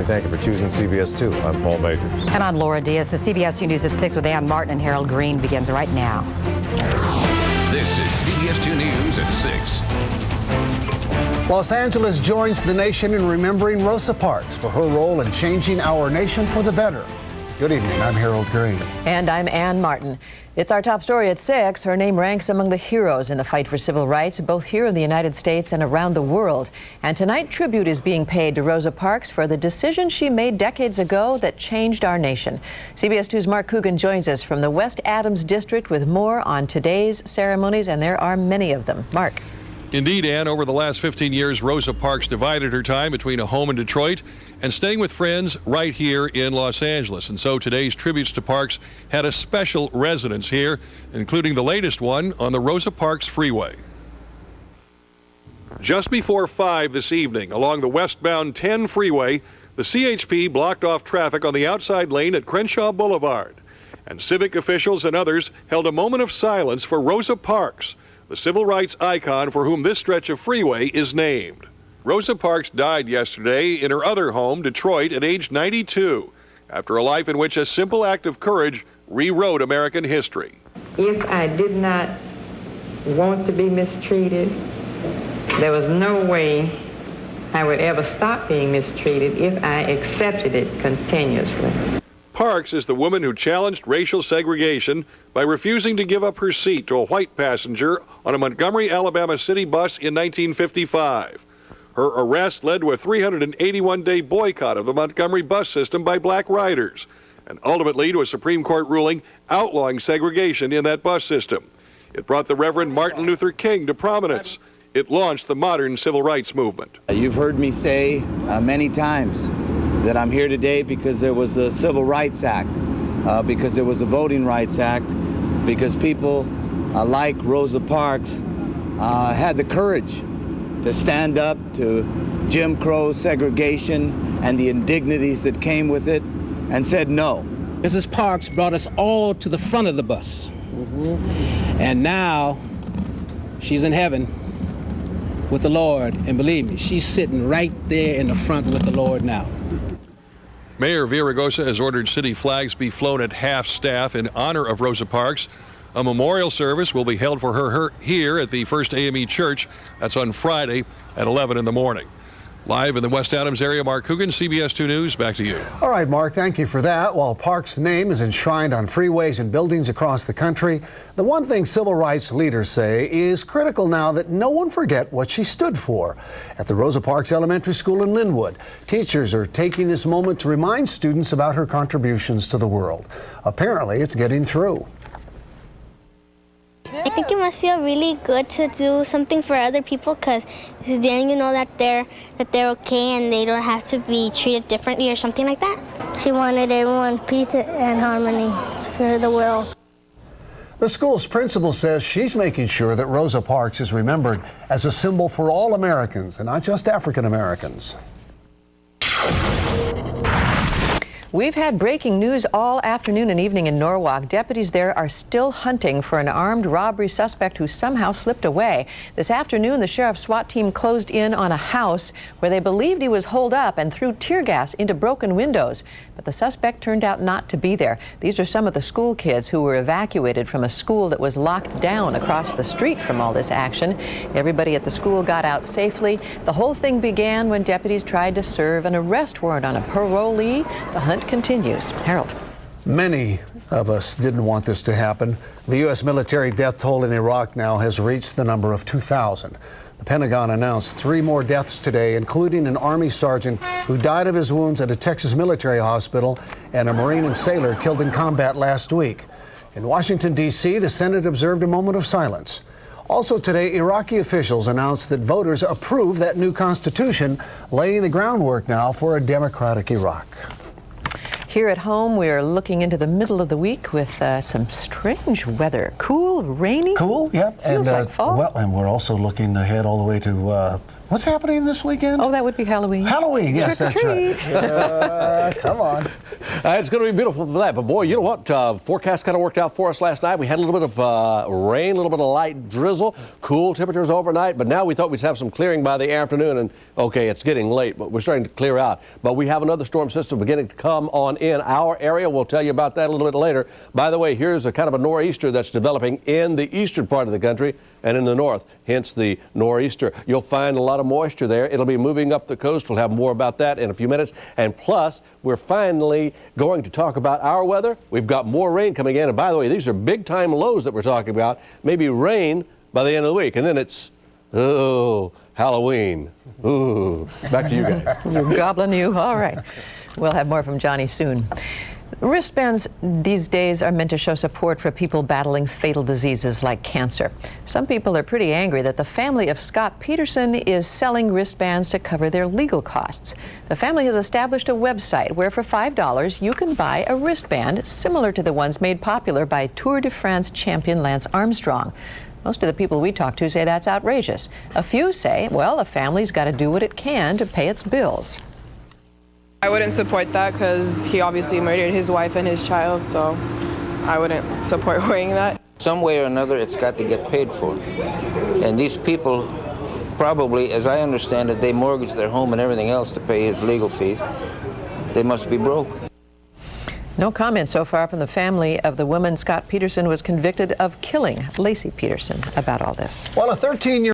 We thank you for choosing CBS 2. I'm Paul Majors. And I'm Laura Diaz. The CBS 2 News at 6 with Ann Martin and Harold Greene begins right now. This is CBS 2 News at 6. Los Angeles joins the nation in remembering Rosa Parks for her role in changing our nation for the better. Good evening. I'm Harold Greene. And I'm Ann Martin. It's our top story at 6. Her name ranks among the heroes in the fight for civil rights, both here in the United States and around the world. And tonight, tribute is being paid to Rosa Parks for the decision she made decades ago that changed our nation. CBS 2's Mark Coogan joins us from the West Adams District with more on today's ceremonies, and there are many of them. Mark. Indeed, Ann, over the last 15 years, Rosa Parks divided her time between a home in Detroit and staying with friends right here in Los Angeles. And so today's tributes to Parks had a special resonance here, including the latest one on the Rosa Parks Freeway. Just before 5 this evening, along the westbound 10 freeway, the CHP blocked off traffic on the outside lane at Crenshaw Boulevard. And civic officials and others held a moment of silence for Rosa Parks, the civil rights icon for whom this stretch of freeway is named. Rosa Parks died yesterday in her other home, Detroit, at age 92, after a life in which a simple act of courage rewrote American history. If I did not want to be mistreated, there was no way I would ever stop being mistreated if I accepted it continuously. Parks is the woman who challenged racial segregation by refusing to give up her seat to a white passenger on a Montgomery, Alabama city bus in 1955. Her arrest led to a 381-day boycott of the Montgomery bus system by black riders, and ultimately to a Supreme Court ruling outlawing segregation in that bus system. It brought the Reverend Martin Luther King to prominence. It launched the modern civil rights movement. You've heard me say many times that I'm here today because there was a Civil Rights Act, because there was a Voting Rights Act, because people like Rosa Parks had the courage to stand up to Jim Crow segregation and the indignities that came with it and said no. Mrs. Parks brought us all to the front of the bus. And now she's in heaven with the Lord, and believe me, she's sitting right there in the front with the Lord now. Mayor Villaraigosa has ordered city flags be flown at half-staff in honor of Rosa Parks. A memorial service will be held for her here at the First AME Church. That's on Friday at 11 in the morning. Live in the West Adams area, Mark Coogan, CBS 2 News. Back to you. All right, Mark, thank you for that. While Parks' name is enshrined on freeways and buildings across the country, the one thing civil rights leaders say is critical now that no one forget what she stood for. At the Rosa Parks Elementary School in Linwood, teachers are taking this moment to remind students about her contributions to the world. Apparently, it's getting through. I think it must feel really good to do something for other people, because then you know that they're okay and they don't have to be treated differently or something like that. She wanted everyone peace and harmony for the world. The school's principal says she's making sure that Rosa Parks is remembered as a symbol for all Americans and not just African Americans. We've had breaking news all afternoon and evening in Norwalk. Deputies there are still hunting for an armed robbery suspect who somehow slipped away. This afternoon, the sheriff's SWAT team closed in on a house where they believed he was holed up and threw tear gas into broken windows. But the suspect turned out not to be there. These are some of the school kids who were evacuated from a school that was locked down across the street from all this action. Everybody at the school got out safely. The whole thing began when deputies tried to serve an arrest warrant on a parolee. The hunt continues. Harold. Many of us didn't want this to happen. The U.S. military death toll in Iraq now has reached the number of 2,000. The Pentagon announced 3 more deaths today, including an Army sergeant who died of his wounds at a Texas military hospital and a Marine and sailor killed in combat last week. In Washington, D.C., the Senate observed a moment of silence. Also today, Iraqi officials announced that voters approve that new constitution, laying the groundwork now for a democratic Iraq. Here at home, we are looking into the middle of the week with some strange weather. Cool, rainy. Cool, yep. Feels like fall. Well, and we're also looking ahead all the way to What's happening this weekend? Oh, that would be Halloween. Halloween, yes, Trick or that's right. Come on. It's going to be beautiful for that. But, boy, you know what? Forecast kind of worked out for us last night. We had a little bit of rain, a little bit of light drizzle, cool temperatures overnight. But now we thought we'd have some clearing by the afternoon. And, okay, it's getting late, but we're starting to clear out. But we have another storm system beginning to come on in our area. We'll tell you about that a little bit later. By the way, here's a kind of a nor'easter that's developing in the eastern part of the country and in the north, hence the nor'easter. You'll find a lot of moisture there. It'll be moving up the coast. We'll have more about that in a few minutes. And plus, we're finally going to talk about our weather. We've got more rain coming in. And by the way, these are big-time lows that we're talking about. Maybe rain by the end of the week. And then it's, oh, Halloween. Ooh. Back to you guys. You goblin, you. All right. We'll have more from Johnny soon. Wristbands these days are meant to show support for people battling fatal diseases like cancer. Some people are pretty angry that the family of Scott Peterson is selling wristbands to cover their legal costs. The family has established a website where for $5 you can buy a wristband similar to the ones made popular by Tour de France champion Lance Armstrong. Most of the people we talk to say that's outrageous. A few say, well, a family's got to do what it can to pay its bills. I wouldn't support that because he obviously murdered his wife and his child, so I wouldn't support wearing that. Some way or another, it's got to get paid for. And these people probably, as I understand it, they mortgage their home and everything else to pay his legal fees. They must be broke. No comment so far from the family of the woman Scott Peterson was convicted of killing, Lacey Peterson, about all this. Well, a 13-year